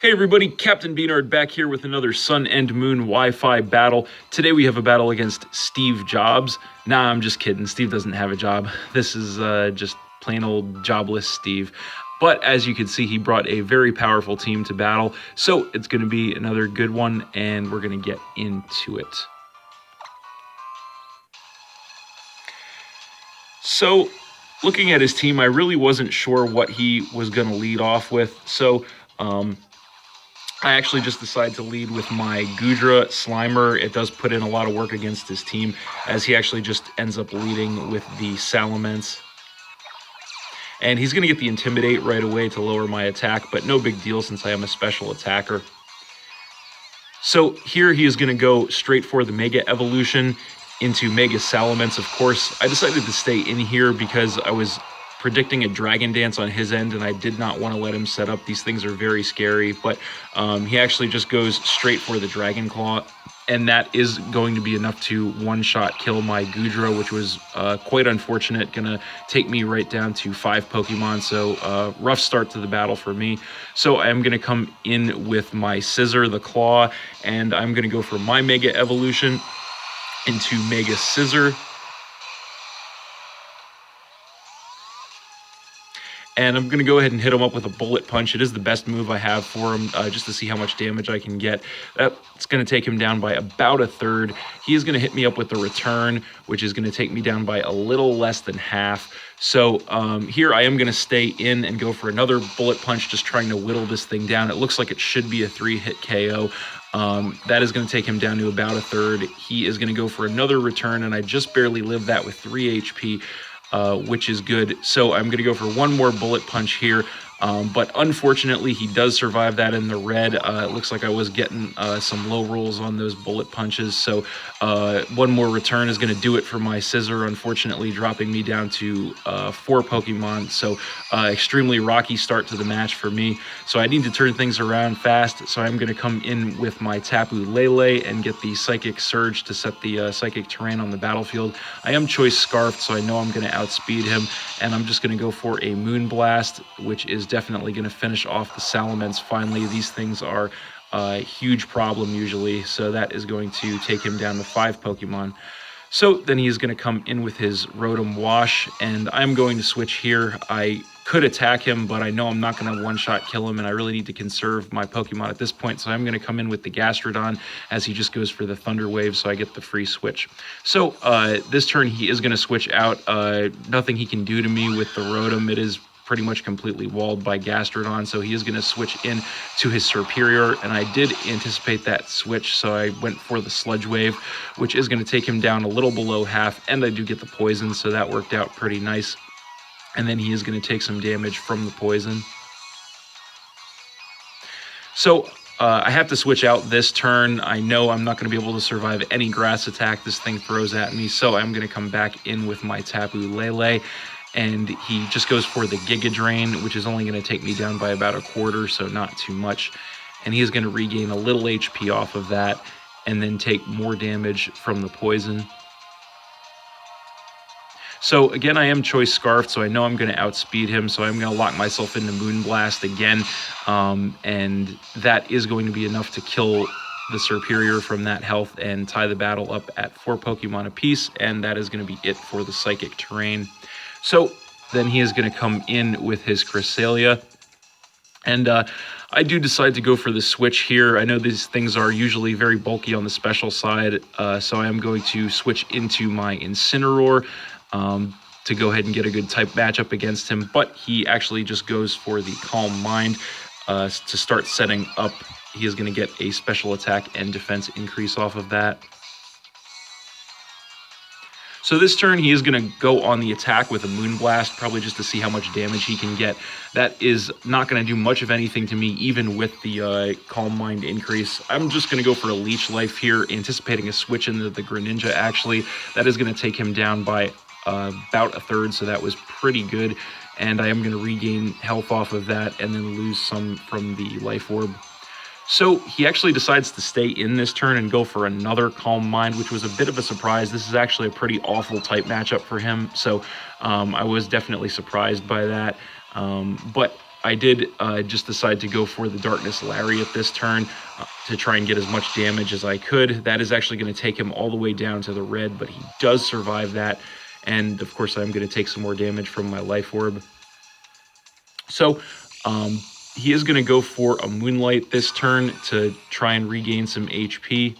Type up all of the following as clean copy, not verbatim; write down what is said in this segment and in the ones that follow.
Hey everybody, Captain B-Nard back here with another Sun and Moon Wi-Fi battle. Today we have a battle against Steve Jobs. Nah, I'm just kidding. Steve doesn't have a job. This is just plain old jobless Steve. But as you can see, he brought a very powerful team to battle. So it's going to be another good one, and we're going to get into it. So looking at his team, I really wasn't sure what he was going to lead off with. So I actually just decided to lead with my Goodra Slimer. It does put in a lot of work against his team, as he actually just ends up leading with the Salamence. And he's going to get the Intimidate right away to lower my attack, but no big deal since I am a special attacker. So here he is going to go straight for the Mega Evolution into Mega Salamence, of course. I decided to stay in here because I was predicting a Dragon Dance on his end, and I did not want to let him set up. These things are very scary, but he actually just goes straight for the Dragon Claw, and that is going to be enough to one-shot kill my Goodra, which was quite unfortunate. Gonna take me right down to 5 Pokemon, so rough start to the battle for me. So I'm gonna come in with my Scissor, the Claw, and I'm gonna go for my Mega Evolution into Mega Scissor. And I'm going to go ahead and hit him up with a Bullet Punch. It is the best move I have for him, just to see how much damage I can get. It's going to take him down by about a third. He is going to hit me up with the Return, which is going to take me down by a little less than half. So here I am going to stay in and go for another Bullet Punch, just trying to whittle this thing down. It looks like it should be a 3-hit KO. That is going to take him down to about a third. He is going to go for another Return, and I just barely lived that with 3 HP. Which is good. So I'm going to go for one more Bullet Punch here, but unfortunately he does survive that in the red. It looks like I was getting some low rolls on those Bullet Punches, so one more Return is going to do it for my Scissor, unfortunately dropping me down to 4 Pokemon, so extremely rocky start to the match for me. So I need to turn things around fast, so I'm going to come in with my Tapu Lele and get the Psychic Surge to set the Psychic Terrain on the battlefield. I am Choice Scarfed, so I know I'm going to outspeed him, and I'm just going to go for a Moonblast, which is definitely going to finish off the Salamence finally. These things are a huge problem usually, so that is going to take him down to 5 Pokemon. So then he is going to come in with his Rotom Wash, and I'm going to switch here. I could attack him, but I know I'm not going to one-shot kill him, and I really need to conserve my Pokemon at this point, so I'm going to come in with the Gastrodon as he just goes for the Thunder Wave, so I get the free switch. So this turn he is going to switch out. Nothing he can do to me with the Rotom. It is pretty much completely walled by Gastrodon, so he is going to switch in to his Serperior, and I did anticipate that switch, so I went for the Sludge Wave, which is going to take him down a little below half, and I do get the poison, so that worked out pretty nice. And then he is going to take some damage from the poison. So I have to switch out this turn. I know I'm not going to be able to survive any grass attack this thing throws at me, so I'm going to come back in with my Tapu Lele, and he just goes for the Giga Drain, which is only going to take me down by about a quarter, so not too much. And he is going to regain a little HP off of that, and then take more damage from the poison. So again, I am Choice Scarfed, so I know I'm going to outspeed him, so I'm going to lock myself into Moonblast again, and that is going to be enough to kill the Serperior from that health and tie the battle up at 4 Pokemon apiece, and that is going to be it for the Psychic Terrain. So then he is going to come in with his Cresselia, and I do decide to go for the switch here. I know these things are usually very bulky on the special side, so I am going to switch into my Incineroar to go ahead and get a good type matchup against him, but he actually just goes for the Calm Mind to start setting up. He is going to get a special attack and defense increase off of that. So this turn, he is going to go on the attack with a Moonblast, probably just to see how much damage he can get. That is not going to do much of anything to me, even with the Calm Mind increase. I'm just going to go for a Leech Life here, anticipating a switch into the Greninja, actually. That is going to take him down by about a third, so that was pretty good. And I am going to regain health off of that and then lose some from the Life Orb. So he actually decides to stay in this turn and go for another Calm Mind, which was a bit of a surprise. This is actually a pretty awful type matchup for him, so I was definitely surprised by that. But I did just decide to go for the Darkness Lariat this turn to try and get as much damage as I could. That is actually going to take him all the way down to the red, but he does survive that. And of course, I'm going to take some more damage from my Life Orb. So he is going to go for a Moonlight this turn to try and regain some HP.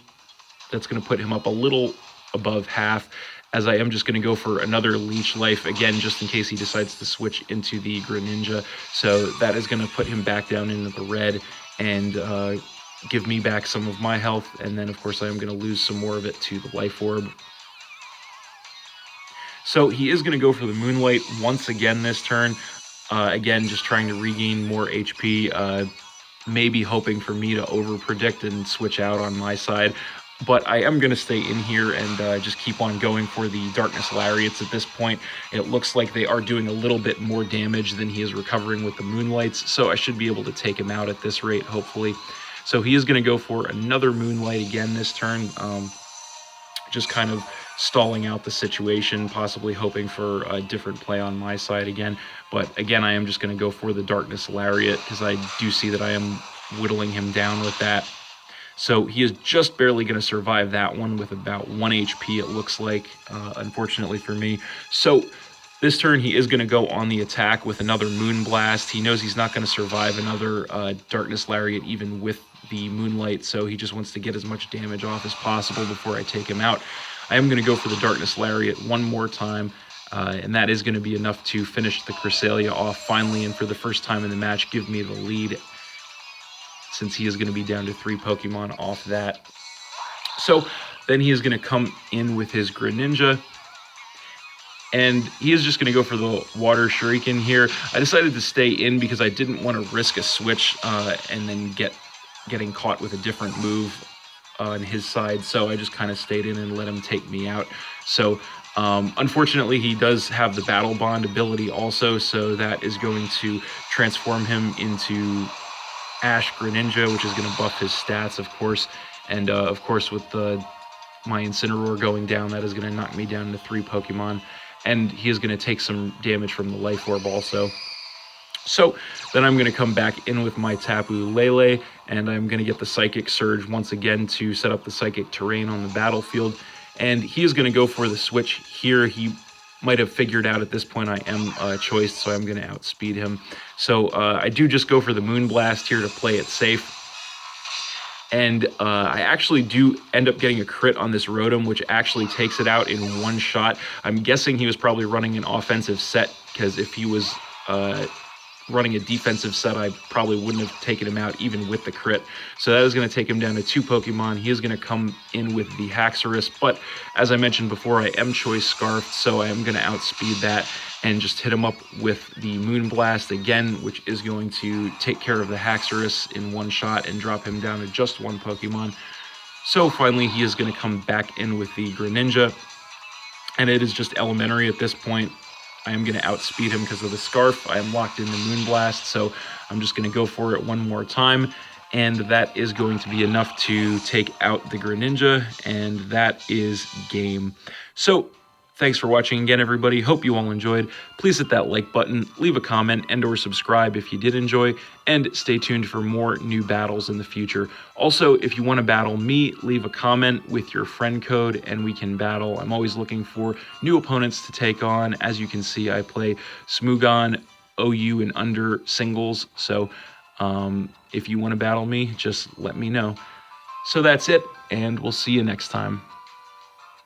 That's going to put him up a little above half, as I am just going to go for another Leech Life, again, just in case he decides to switch into the Greninja. So that is going to put him back down into the red and give me back some of my health. And then, of course, I am going to lose some more of it to the Life Orb. So he is going to go for the Moonlight once again this turn. Again, just trying to regain more HP, maybe hoping for me to over-predict and switch out on my side. But I am going to stay in here and just keep on going for the Darkness Lariats at this point. It looks like they are doing a little bit more damage than he is recovering with the Moonlights, so I should be able to take him out at this rate, hopefully. So he is going to go for another Moonlight again this turn, just kind of stalling out the situation, possibly hoping for a different play on my side again. But again, I am just going to go for the Darkness Lariat because I do see that I am whittling him down with that. So he is just barely going to survive that one with about 1 HP, it looks like, unfortunately for me. So this turn, he is going to go on the attack with another Moonblast. He knows he's not going to survive another Darkness Lariat even with the Moonlight, so he just wants to get as much damage off as possible before I take him out. I am going to go for the Darkness Lariat one more time, and that is going to be enough to finish the Cresselia off finally, and for the first time in the match, give me the lead, since he is going to be down to 3 Pokemon off that. So then he is going to come in with his Greninja, and he is just going to go for the Water Shuriken here. I decided to stay in because I didn't want to risk a switch and then getting caught with a different move on his side, so I just kind of stayed in and let him take me out. So unfortunately, he does have the Battle Bond ability also, so that is going to transform him into Ash Greninja, which is going to buff his stats, of course. And of course, with my Incineroar going down, that is going to knock me down to 3 Pokemon. And he is going to take some damage from the Life Orb also. So then I'm going to come back in with my Tapu Lele, and I'm going to get the Psychic Surge once again to set up the Psychic Terrain on the battlefield. And he is going to go for the switch here. He might have figured out at this point I am choiced, so I'm going to outspeed him. So I do just go for the Moonblast here to play it safe. And I actually do end up getting a crit on this Rotom, which actually takes it out in one shot. I'm guessing he was probably running an offensive set, because if he was running a defensive set, I probably wouldn't have taken him out even with the crit. So that is going to take him down to 2 Pokemon. He is going to come in with the Haxorus, but as I mentioned before, I am Choice Scarfed, so I am going to outspeed that and just hit him up with the Moonblast again, which is going to take care of the Haxorus in one shot and drop him down to just 1 Pokemon. So finally, he is going to come back in with the Greninja, and it is just elementary at this point. I am going to outspeed him because of the Scarf. I am locked in the Moonblast, so I'm just going to go for it one more time, and that is going to be enough to take out the Greninja, and that is game. So thanks for watching again, everybody. Hope you all enjoyed. Please hit that like button, leave a comment, and or subscribe if you did enjoy, and stay tuned for more new battles in the future. Also, if you want to battle me, leave a comment with your friend code and we can battle. I'm always looking for new opponents to take on. As you can see, I play Smogon, OU, and under singles. So if you want to battle me, just let me know. So that's it, and we'll see you next time.